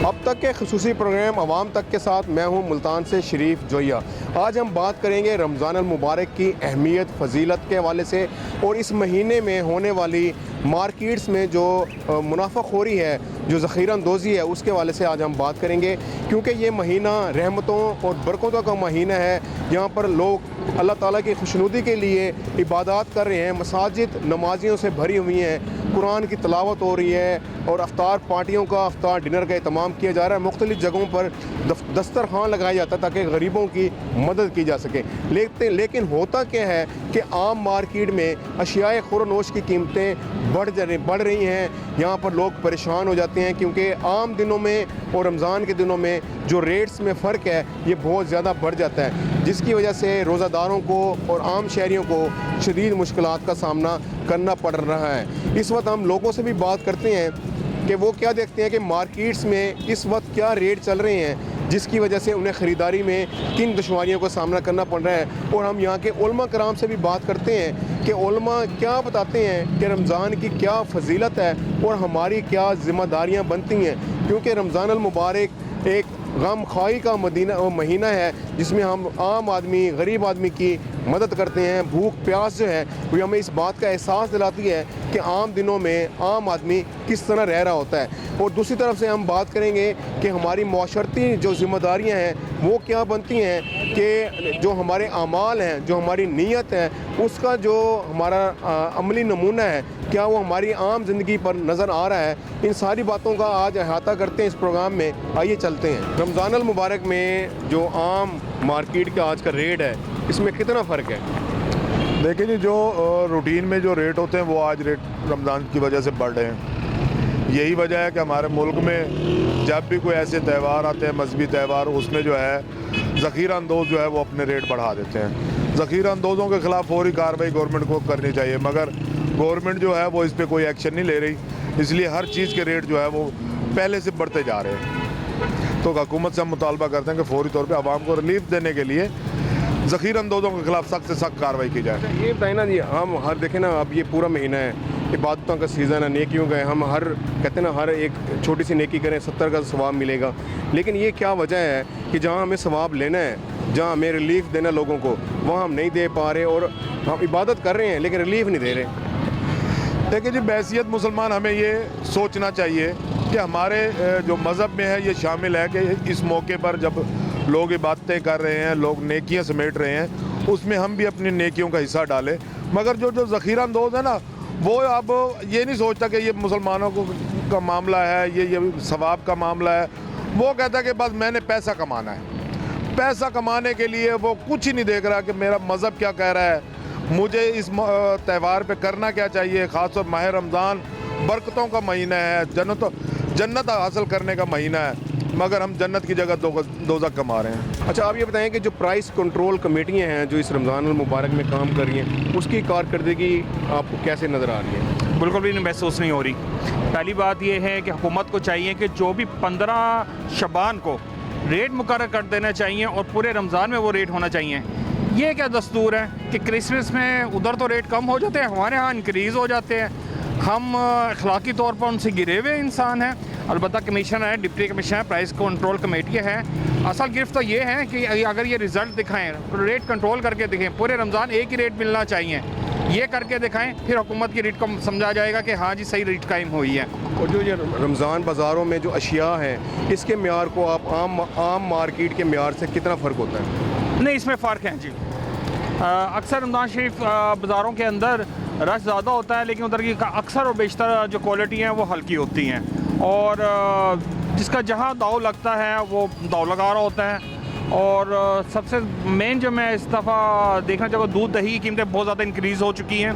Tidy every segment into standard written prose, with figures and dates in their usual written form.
اب تک کے خصوصی پروگرام عوام تک کے ساتھ میں ہوں ملتان سے شریف جویا۔ آج ہم بات کریں گے رمضان المبارک کی اہمیت فضیلت کے حوالے سے، اور اس مہینے میں ہونے والی مارکیٹس میں جو منافع خوری ہے، جو ذخیرہ اندوزی ہے، اس کے حوالے سے آج ہم بات کریں گے، کیونکہ یہ مہینہ رحمتوں اور برکتوں کا مہینہ ہے۔ یہاں پر لوگ اللہ تعالیٰ کی خوشنودی کے لیے عبادات کر رہے ہیں، مساجد نمازیوں سے بھری ہوئی ہیں، قرآن کی تلاوت ہو رہی ہے، اور افطار پارٹیوں کا، افطار ڈنر کا اہتمام کیا جا رہا ہے۔ مختلف جگہوں پر دسترخوان لگایا جاتا ہے تاکہ غریبوں کی مدد کی جا سکے۔ لیکن ہوتا کیا ہے کہ عام مارکیٹ میں اشیاء خور و نوش کی قیمتیں بڑھ رہی ہیں۔ یہاں پر لوگ پریشان ہو جاتے ہیں کیونکہ عام دنوں میں اور رمضان کے دنوں میں جو ریٹس میں فرق ہے یہ بہت زیادہ بڑھ جاتا ہے، جس کی وجہ سے روزہ داروں کو اور عام شہریوں کو شدید مشکلات کا سامنا کرنا پڑ رہا ہے۔ اس وقت ہم لوگوں سے بھی بات کرتے ہیں کہ وہ کیا دیکھتے ہیں کہ مارکیٹس میں اس وقت کیا ریٹ چل رہے ہیں، جس کی وجہ سے انہیں خریداری میں کن دشواریوں کا سامنا کرنا پڑ رہا ہے۔ اور ہم یہاں کے علماء کرام سے بھی بات کرتے ہیں کہ علماء کیا بتاتے ہیں کہ رمضان کی کیا فضیلت ہے اور ہماری کیا ذمہ داریاں بنتی ہیں، کیونکہ رمضان المبارک ایک غم خواہی کا مہینہ ہے، جس میں ہم عام آدمی، غریب آدمی کی مدد کرتے ہیں۔ بھوک پیاس جو ہے وہ ہمیں اس بات کا احساس دلاتی ہے کہ عام دنوں میں عام آدمی کس طرح رہ رہا ہوتا ہے۔ اور دوسری طرف سے ہم بات کریں گے کہ ہماری معاشرتی جو ذمہ داریاں ہیں وہ کیا بنتی ہیں، کہ جو ہمارے اعمال ہیں، جو ہماری نیت ہے، اس کا جو ہمارا عملی نمونہ ہے، کیا وہ ہماری عام زندگی پر نظر آ رہا ہے۔ ان ساری باتوں کا آج احاطہ کرتے ہیں اس پروگرام میں، آئیے چلتے ہیں۔ رمضان المبارک میں جو عام مارکیٹ کا آج کا ریٹ ہے، اس میں کتنا فرق ہے؟ دیکھیں جی، جو روٹین میں جو ریٹ ہوتے ہیں وہ آج ریٹ رمضان کی وجہ سے بڑھ رہے ہیں۔ یہی وجہ ہے کہ ہمارے ملک میں جب بھی کوئی ایسے تہوار آتے ہیں، مذہبی تہوار، اس میں جو ہے ذخیرہ اندوز جو ہے وہ اپنے ریٹ بڑھا دیتے ہیں۔ ذخیرہ اندوزوں کے خلاف فوری کارروائی گورنمنٹ کو کرنی چاہیے، مگر گورنمنٹ جو ہے وہ اس پہ کوئی ایکشن نہیں لے رہی، اس لیے ہر چیز کے ریٹ جو ہے وہ پہلے سے بڑھتے جا رہے ہیں۔ تو حکومت سے ہم مطالبہ کرتے ہیں کہ فوری طور پہ عوام کو ریلیف دینے کے لیے ذخیرہ اندوزوں کے خلاف سخت سے سخت کارروائی کی جائے۔ یہ بتائیں نا جی، ہم ہر دیکھیں نا، اب یہ پورا مہینہ ہے، عبادتوں کا سیزن ہے، نیکیوں کا ہے، ہم ہر کہتے ہیں نا ہر ایک چھوٹی سی نیکی کریں 70 کا ثواب ملے گا، لیکن یہ کیا وجہ ہے کہ جہاں ہمیں ثواب لینا ہے، جہاں ہمیں ریلیف دینا لوگوں کو، وہاں ہم نہیں دے پا رہے، اور ہم عبادت کر رہے ہیں لیکن ریلیف نہیں دے رہے؟ دیکھیں جی، بحیثیت مسلمان ہمیں یہ سوچنا چاہیے کہ ہمارے جو مذہب میں ہے یہ شامل ہے کہ اس موقع پر جب لوگ عبادتیں کر رہے ہیں، لوگ نیکیاں سمیٹ رہے ہیں، اس میں ہم بھی اپنی نیکیوں کا حصہ ڈالیں۔ مگر جو ذخیرہ اندوز ہے نا، وہ اب یہ نہیں سوچتا کہ یہ مسلمانوں کا معاملہ ہے، یہ ثواب کا معاملہ ہے۔ وہ کہتا ہے کہ بس میں نے پیسہ کمانا ہے، پیسہ کمانے کے لیے وہ کچھ ہی نہیں دیکھ رہا کہ میرا مذہب کیا کہہ رہا ہے، مجھے اس تہوار پہ کرنا کیا چاہیے۔ خاص طور ماہ رمضان برکتوں کا مہینہ ہے، جنت حاصل کرنے کا مہینہ ہے، مگر ہم جنت کی جگہ دوزخ کما رہے ہیں۔ اچھا، آپ یہ بتائیں کہ جو پرائس کنٹرول کمیٹیاں ہیں جو اس رمضان المبارک میں کام کر رہی ہیں، اس کی کارکردگی آپ کو کیسے نظر آ رہی ہے؟ بالکل بھی محسوس نہیں ہو رہی۔ پہلی بات یہ ہے کہ حکومت کو چاہیے کہ جو بھی 15 شعبان کو ریٹ مقرر کر دینا چاہیے اور پورے رمضان میں وہ ریٹ ہونا چاہیے۔ یہ کیا دستور ہے کہ کرسمس میں ادھر تو ریٹ کم ہو جاتے ہیں، ہمارے ہاں انکریز ہو جاتے ہیں۔ ہم اخلاقی طور پر ان سے گرے ہوئے انسان ہیں۔ البتہ کمیشن ہے، ڈپٹی کمیشن ہے، پرائس کنٹرول کمیٹی ہے۔ اصل گرفت تو یہ ہے کہ اگر یہ رزلٹ دکھائیں، ریٹ کنٹرول کر کے دکھیں، پورے رمضان ایک ہی ریٹ ملنا چاہیے، یہ کر کے دکھائیں، پھر حکومت کی ریٹ کو سمجھا جائے گا کہ ہاں جی صحیح ریٹ قائم ہوئی ہے۔ اور جو یہ رمضان بازاروں میں جو اشیاء ہیں، اس کے معیار کو آپ عام مارکیٹ کے معیار سے کتنا فرق ہوتا ہے؟ نہیں، اس میں فرق ہے جی۔ اکثر رمضان شریف بازاروں کے اندر رش زیادہ ہوتا ہے، لیکن ادھر کی اکثر اور بیشتر جو کوالٹی ہیں وہ ہلکی ہوتی ہیں، اور جس کا جہاں داؤ لگتا ہے وہ داؤ لگا رہا ہوتا ہے۔ اور سب سے مین جو میں اس دفعہ دیکھنا چاہوں گا، دودھ دہی کی قیمتیں بہت زیادہ انکریز ہو چکی ہیں،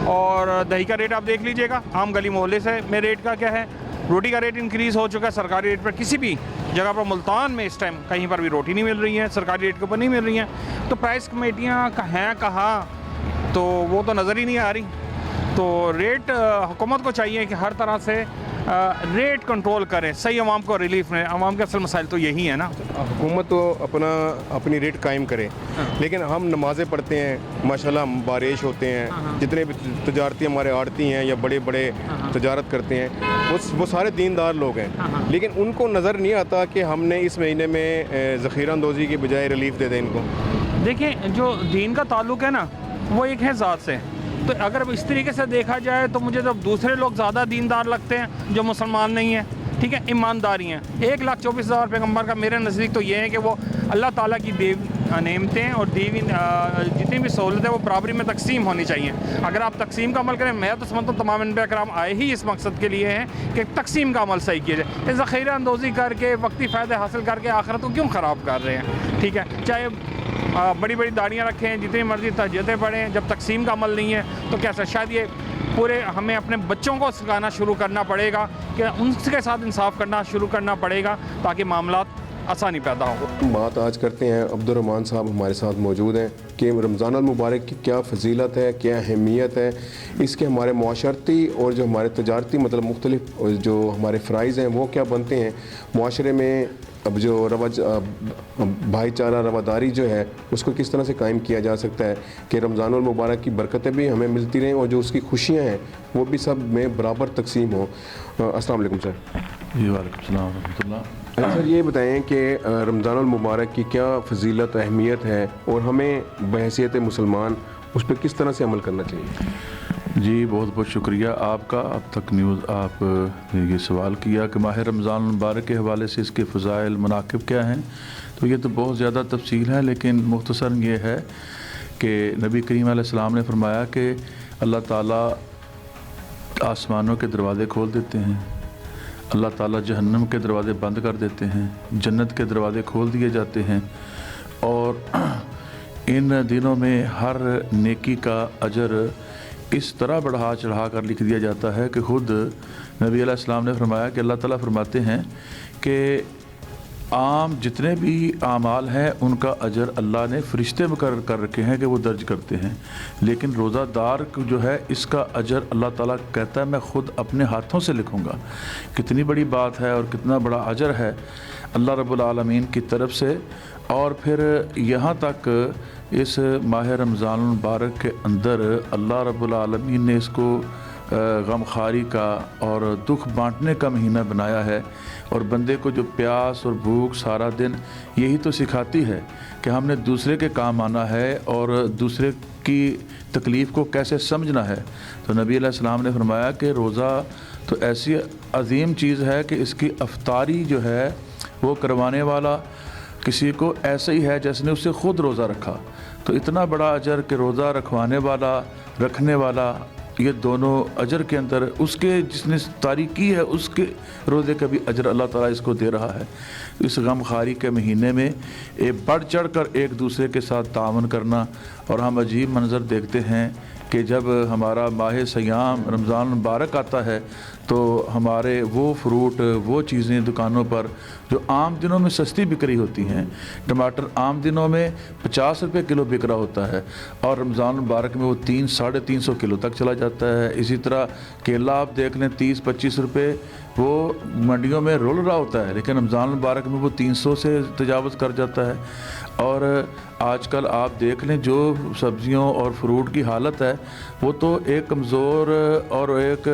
اور دہی کا ریٹ آپ دیکھ لیجئے گا عام گلی محلے سے میں ریٹ کا کیا ہے۔ روٹی کا ریٹ انکریز ہو چکا ہے سرکاری ریٹ پر، کسی بھی جگہ پر ملتان میں اس ٹائم کہیں پر بھی روٹی نہیں مل رہی ہے، سرکاری ریٹ کے اوپر نہیں مل رہی ہیں۔ تو پرائس کمیٹیاں ہیں کہاں، تو وہ تو نظر ہی نہیں آ رہی۔ تو ریٹ حکومت کو چاہیے کہ ہر طرح سے ریٹ کنٹرول کریں, صحیح عوام کو ریلیف ملے. عوام کے اصل مسائل تو یہی ہے نا. حکومت تو اپنی ریٹ قائم کرے, لیکن ہم نمازیں پڑھتے ہیں ماشاءاللہ, بارش ہوتے ہیں, جتنے بھی تجارتی ہمارے آڑتی ہیں یا بڑے بڑے تجارت کرتے ہیں وہ سارے دیندار لوگ ہیں, لیکن ان کو نظر نہیں آتا کہ ہم نے اس مہینے میں ذخیرہ اندوزی کی بجائے ریلیف دے دیں ان کو. دیکھیں جو دین کا تعلق ہے نا وہ ایک ہے ذات سے, تو اگر اس طریقے سے دیکھا جائے تو مجھے تو دوسرے لوگ زیادہ دیندار لگتے ہیں جو مسلمان نہیں ہیں, ٹھیک ہے, ایمانداری ہیں. 1,24,000 پیغمبر کا میرے نزدیک تو یہ ہے کہ وہ اللہ تعالیٰ کی نعمتیں اور دیوی جتنی بھی سہولتیں وہ برابری میں تقسیم ہونی چاہیے. اگر آپ تقسیم کا عمل کریں, میں تو سمجھتا ہوں تمام انبیاء کرام آئے ہی اس مقصد کے لیے ہیں کہ تقسیم کا عمل صحیح کیا جائے. ذخیرہ اندوزی کر کے وقتی فائدے حاصل کر کے آخرت کو کیوں خراب کر رہے ہیں, ٹھیک ہے. چاہے بڑی بڑی داڑیاں رکھیں, جتنی مرضی تہجدیں پڑھیں, جب تقسیم کا عمل نہیں ہے تو کیسا. شاید یہ پورے ہمیں اپنے بچوں کو سکھانا شروع کرنا پڑے گا کہ ان کے ساتھ انصاف کرنا شروع کرنا پڑے گا تاکہ معاملات آسانی پیدا ہو. بات آج کرتے ہیں, عبدالرحمن صاحب ہمارے ساتھ موجود ہیں, کہ رمضان المبارک کی کیا فضیلت ہے, کیا اہمیت ہے, اس کے ہمارے معاشرتی اور جو ہمارے تجارتی مطلب مختلف جو ہمارے فرائض ہیں وہ کیا بنتے ہیں معاشرے میں. اب جو بھائی چارہ رواداری جو ہے اس کو کس طرح سے قائم کیا جا سکتا ہے کہ رمضان المبارک کی برکتیں بھی ہمیں ملتی رہیں اور جو اس کی خوشیاں ہیں وہ بھی سب میں برابر تقسیم ہوں. السلام علیکم سر. جی وعلیکم السلام ورحمۃ اللہ. سر یہ بتائیں کہ رمضان المبارک کی کیا فضیلت اہمیت ہے اور ہمیں بحیثیت مسلمان اس پہ کس طرح سے عمل کرنا چاہیے. جی بہت بہت شکریہ آپ کا. اب تک آپ یہ سوال کیا کہ ماہ رمضان المبارک کے حوالے سے اس کے فضائل مناقب کیا ہیں, تو یہ تو بہت زیادہ تفصیل ہے, لیکن مختصر یہ ہے کہ نبی کریم علیہ السلام نے فرمایا کہ اللہ تعالیٰ آسمانوں کے دروازے کھول دیتے ہیں, اللہ تعالیٰ جہنم کے دروازے بند کر دیتے ہیں, جنت کے دروازے کھول دیے جاتے ہیں, اور ان دنوں میں ہر نیکی کا اجر اس طرح بڑھا چڑھا کر لکھ دیا جاتا ہے کہ خود نبی علیہ السلام نے فرمایا کہ اللہ تعالیٰ فرماتے ہیں کہ عام جتنے بھی اعمال ہیں ان کا اجر اللہ نے فرشتے مقرر کر رکھے ہیں کہ وہ درج کرتے ہیں, لیکن روزہ دار جو ہے اس کا اجر اللہ تعالیٰ کہتا ہے میں خود اپنے ہاتھوں سے لکھوں گا. کتنی بڑی بات ہے اور کتنا بڑا اجر ہے اللہ رب العالمین کی طرف سے. اور پھر یہاں تک اس ماہ رمضان المبارک کے اندر اللہ رب العالمین نے اس کو غم خواری کا اور دکھ بانٹنے کا مہینہ بنایا ہے, اور بندے کو جو پیاس اور بھوک سارا دن یہی تو سکھاتی ہے کہ ہم نے دوسرے کے کام آنا ہے اور دوسرے کی تکلیف کو کیسے سمجھنا ہے. تو نبی علیہ السلام نے فرمایا کہ روزہ تو ایسی عظیم چیز ہے کہ اس کی افطاری جو ہے وہ کروانے والا کسی کو ایسا ہی ہے جیسے نے اس سے خود روزہ رکھا. تو اتنا بڑا اجر کہ روزہ رکھوانے والا رکھنے والا, یہ دونوں اجر کے اندر اس کے جس نے افطاری کی ہے اس کے روزے کا بھی اجر اللہ تعالیٰ اس کو دے رہا ہے. اس غم خواری کے مہینے میں بڑھ چڑھ کر ایک دوسرے کے ساتھ تعاون کرنا, اور ہم عجیب منظر دیکھتے ہیں کہ جب ہمارا ماہ سیام رمضان مبارک آتا ہے تو ہمارے وہ فروٹ وہ چیزیں دکانوں پر جو عام دنوں میں سستی بک رہی ہوتی ہیں, ٹماٹر عام دنوں میں 50 روپے کلو بک رہا ہوتا ہے اور رمضان مبارک میں وہ 300-350 کلو تک چلا جاتا ہے. اسی طرح کیلا آپ دیکھ لیں 30-25 روپے وہ منڈیوں میں رول رہا ہوتا ہے, لیکن رمضان مبارک میں وہ 300 سے تجاوز کر جاتا ہے. اور آج کل آپ دیکھ لیں جو سبزیوں اور فروٹ کی حالت ہے وہ تو ایک کمزور اور ایک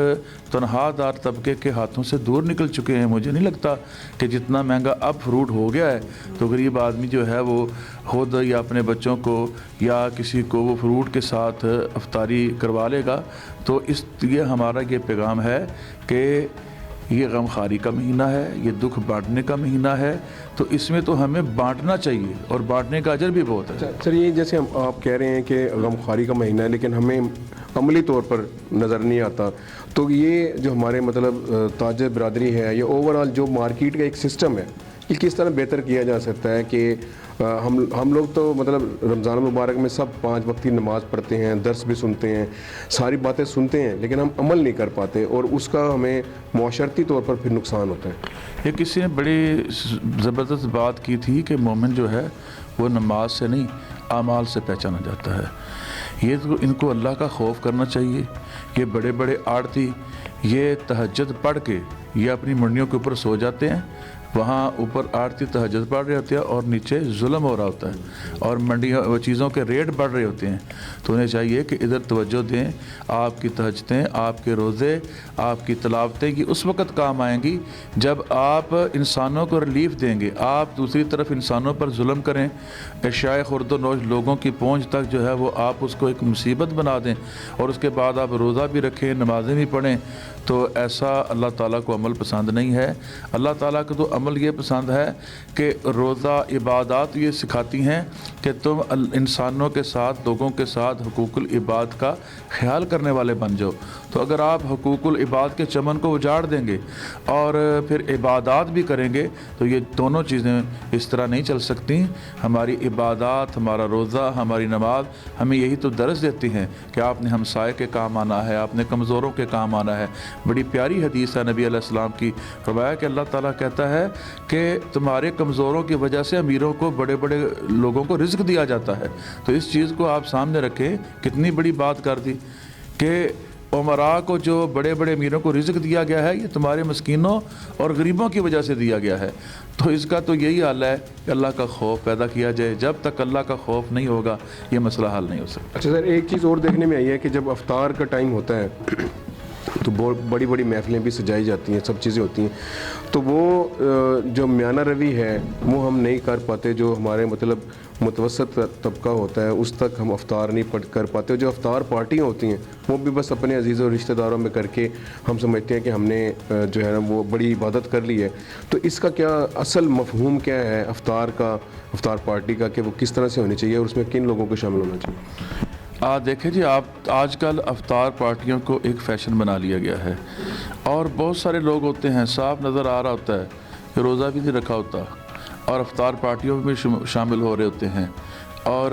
تنہا دار طبقے کے ہاتھوں سے دور نکل چکے ہیں. مجھے نہیں لگتا کہ جتنا مہنگا اب فروٹ ہو گیا ہے تو غریب آدمی جو ہے وہ خود یا اپنے بچوں کو یا کسی کو وہ فروٹ کے ساتھ افطاری کروا لے گا. تو اس لیے ہمارا یہ پیغام ہے کہ یہ غم خواری کا مہینہ ہے, یہ دکھ بانٹنے کا مہینہ ہے, تو اس میں تو ہمیں بانٹنا چاہیے اور بانٹنے کا اجر بھی بہت ہے. سر یہ جیسے آپ کہہ رہے ہیں کہ غم خواری کا مہینہ ہے لیکن ہمیں عملی طور پر نظر نہیں آتا, تو یہ جو ہمارے مطلب تاجر برادری ہے یا اوور آل جو مارکیٹ کا ایک سسٹم ہے یہ کس طرح بہتر کیا جا سکتا ہے کہ ہم لوگ تو مطلب رمضان مبارک میں سب 5 وقتی نماز پڑھتے ہیں, درس بھی سنتے ہیں, ساری باتیں سنتے ہیں, لیکن ہم عمل نہیں کر پاتے اور اس کا ہمیں معاشرتی طور پر پھر نقصان ہوتا ہے. یہ کسی نے بڑی زبردست بات کی تھی کہ مومن جو ہے وہ نماز سے نہیں اعمال سے پہچانا جاتا ہے. یہ تو ان کو اللہ کا خوف کرنا چاہیے. یہ بڑے بڑے آڑتی یہ تہجد پڑھ کے یہ اپنی منڈیوں کے اوپر سو جاتے ہیں, وہاں اوپر آرتی تہجد پڑھ رہے ہوتے ہیں اور نیچے ظلم ہو رہا ہوتا ہے اور منڈیوں چیزوں کے ریٹ بڑھ رہے ہوتے ہیں. تو انہیں چاہیے کہ ادھر توجہ دیں. آپ کی تہجدیں, آپ کے روزے, آپ کی تلاوتیں یہ اس وقت کام آئیں گی جب آپ انسانوں کو ریلیف دیں گے. آپ دوسری طرف انسانوں پر ظلم کریں, عشاء خورد و نوش لوگوں کی پہنچ تک جو ہے وہ آپ اس کو ایک مصیبت بنا دیں اور اس کے بعد آپ روزہ بھی رکھیں, نمازیں بھی پڑھیں, تو ایسا اللہ تعالیٰ کو عمل پسند نہیں ہے. اللہ تعالیٰ کو تو عمل یہ پسند ہے کہ روزہ عبادات یہ سکھاتی ہیں کہ تم انسانوں کے ساتھ, لوگوں کے ساتھ حقوق العباد کا خیال کرنے والے بن جاؤ. تو اگر آپ حقوق العباد کے چمن کو اجاڑ دیں گے اور پھر عبادات بھی کریں گے تو یہ دونوں چیزیں اس طرح نہیں چل سکتی. ہماری عبادات, ہمارا روزہ, ہماری نماز ہمیں یہی تو درس دیتی ہیں کہ آپ نے ہمسائے کے کام آنا ہے, آپ نے کمزوروں کے کام آنا ہے. بڑی پیاری حدیث ہے نبی علیہ السلام کی روایت کہ اللہ تعالیٰ کہتا ہے کہ تمہارے کمزوروں کی وجہ سے امیروں کو, بڑے بڑے لوگوں کو رزق دیا جاتا ہے. تو اس چیز کو آپ سامنے رکھیں. کتنی بڑی بات کر دی کہ عمراء کو جو بڑے بڑے امیروں کو رزق دیا گیا ہے یہ تمہارے مسکینوں اور غریبوں کی وجہ سے دیا گیا ہے. تو اس کا تو یہی حل ہے کہ اللہ کا خوف پیدا کیا جائے. جب تک اللہ کا خوف نہیں ہوگا یہ مسئلہ حل نہیں ہو سکتا. اچھا سر, ایک چیز اور دیکھنے میں آئی ہے کہ جب افطار کا ٹائم ہوتا ہے تو بڑی بڑی محفلیں بھی سجائی جاتی ہیں, سب چیزیں ہوتی ہیں, تو وہ جو میانہ روی ہے وہ ہم نہیں کر پاتے. جو ہمارے مطلب متوسط طبقہ ہوتا ہے اس تک ہم افطار نہیں کر پاتے. جو افطار پارٹیاں ہوتی ہیں وہ بھی بس اپنے عزیزوں اور رشتہ داروں میں کر کے ہم سمجھتے ہیں کہ ہم نے جو ہے نا وہ بڑی عبادت کر لی ہے. تو اس کا کیا اصل مفہوم کیا ہے افطار کا, افطار پارٹی کا, کہ وہ کس طرح سے ہونی چاہیے اور اس میں کن لوگوں کو شامل ہونا چاہیے؟ دیکھیں جی, آپ آج کل افطار پارٹیوں کو ایک فیشن بنا لیا گیا ہے اور بہت سارے لوگ ہوتے ہیں, صاف نظر آ رہا ہوتا ہے کہ روزہ بھی نہیں رکھا ہوتا اور افطار پارٹیوں میں شامل ہو رہے ہوتے ہیں. اور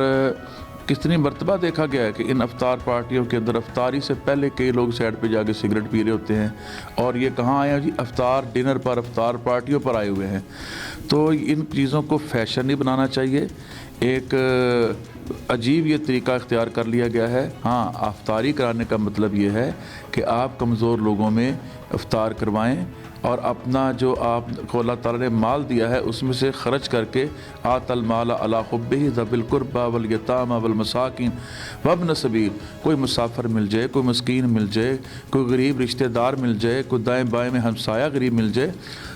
کتنی مرتبہ دیکھا گیا ہے کہ ان افطار پارٹیوں کے اندر افطاری سے پہلے کئی لوگ سائڈ پہ جا کے سگریٹ پی رہے ہوتے ہیں اور یہ کہاں آئے ہیں جی, افطار ڈنر پر, افطار پارٹیوں پر آئے ہوئے ہیں. تو ان چیزوں کو فیشن نہیں بنانا چاہیے. ایک عجیب یہ طریقہ اختیار کر لیا گیا ہے. ہاں, افطاری کرانے کا مطلب یہ ہے کہ آپ کمزور لوگوں میں افطار کروائیں اور اپنا جو آپ کو اللہ تعالیٰ نے مال دیا ہے اس میں سے خرچ کر کے آت المال علی حبہ ذوی القربی والیتامی والمساکین وابن السبیل, کوئی مسافر مل جائے, کوئی مسکین مل جائے, کوئی غریب رشتہ دار مل جائے, کوئی دائیں بائیں میں ہمسایہ غریب مل جائے,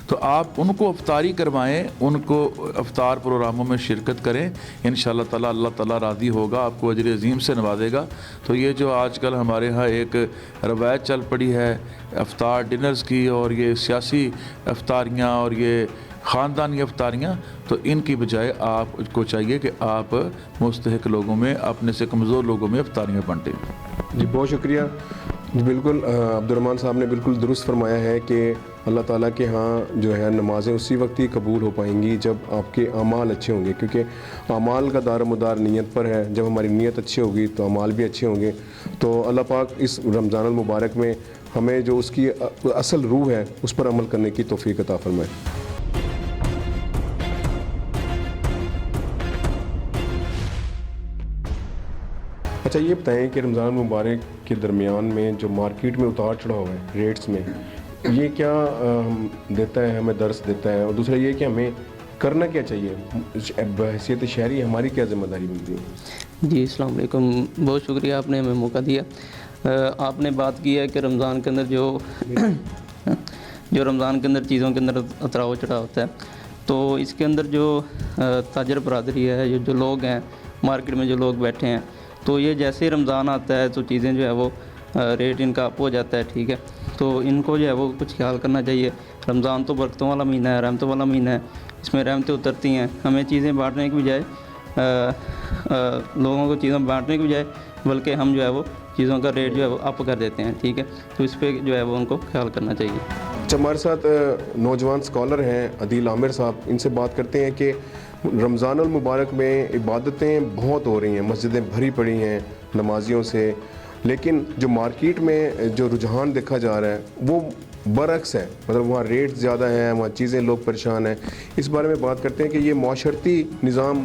تو آپ ان کو افطاری کروائیں, ان کو افطار پروگراموں میں شرکت کریں. انشاءاللہ تعالیٰ اللہ تعالیٰ راضی ہوگا, آپ کو اجر عظیم سے نوازے گا. تو یہ جو آج کل ہمارے ہاں ایک روایت چل پڑی ہے افطار ڈنرز کی, اور یہ سیاسی افطاریاں اور یہ خاندانی افطاریاں, تو ان کی بجائے آپ کو چاہیے کہ آپ مستحق لوگوں میں, اپنے سے کمزور لوگوں میں افطاریاں بانٹیں. جی بہت شکریہ. جی بالکل, عبد الرحمن صاحب نے بالکل درست فرمایا ہے کہ اللہ تعالیٰ کے ہاں جو ہے نمازیں اسی وقت ہی قبول ہو پائیں گی جب آپ کے اعمال اچھے ہوں گے, کیونکہ اعمال کا دار و مدار نیت پر ہے. جب ہماری نیت اچھی ہوگی تو اعمال بھی اچھے ہوں گے. تو اللہ پاک اس رمضان المبارک میں ہمیں جو اس کی اصل روح ہے اس پر عمل کرنے کی توفیق عطا فرمائے. اچھا یہ بتائیں کہ رمضان المبارک کے درمیان میں جو مارکیٹ میں اتار چڑھاؤ ہے ریٹس میں, یہ کیا دیتا ہے, ہمیں درس دیتا ہے؟ اور دوسرا یہ کہ ہمیں کرنا کیا چاہیے, بحیثیت شہری ہماری کیا ذمہ داری بنتی ہے؟ جی السلام علیکم, بہت شکریہ آپ نے ہمیں موقع دیا. آپ نے بات کی ہے کہ رمضان کے اندر جو رمضان کے اندر چیزوں کے اندر اتراؤ چڑھاؤ ہوتا ہے, تو اس کے اندر جو تاجر برادری ہے, جو لوگ ہیں مارکیٹ میں, جو لوگ بیٹھے ہیں, تو یہ جیسے ہی رمضان آتا ہے تو چیزیں جو ہے وہ ریٹ ان کا اپ ہو جاتا ہے. ٹھیک ہے, تو ان کو جو ہے وہ کچھ خیال کرنا چاہیے. رمضان تو برکتوں والا مہینہ ہے, رحمتوں والا مہینہ ہے, اس میں رحمتیں اترتی ہیں. ہمیں چیزیں بانٹنے کی بجائے, لوگوں کو چیزیں بانٹنے کی بجائے بلکہ ہم جو ہے وہ چیزوں کا ریٹ جو ہے وہ اپ کر دیتے ہیں. ٹھیک ہے, تو اس پہ جو ہے وہ ان کو خیال کرنا چاہیے. اچھا, ہمارے ساتھ نوجوان اسکالر ہیں عدیل عامر صاحب, ان سے بات کرتے ہیں کہ رمضان المبارک میں عبادتیں بہت ہو رہی ہیں, مسجدیں بھری پڑی ہیں نمازیوں سے, لیکن جو مارکیٹ میں جو رجحان دیکھا جا رہا ہے وہ برعکس ہے. مطلب وہاں ریٹ زیادہ ہیں, وہاں چیزیں لوگ پریشان ہیں. اس بارے میں بات کرتے ہیں کہ یہ معاشرتی نظام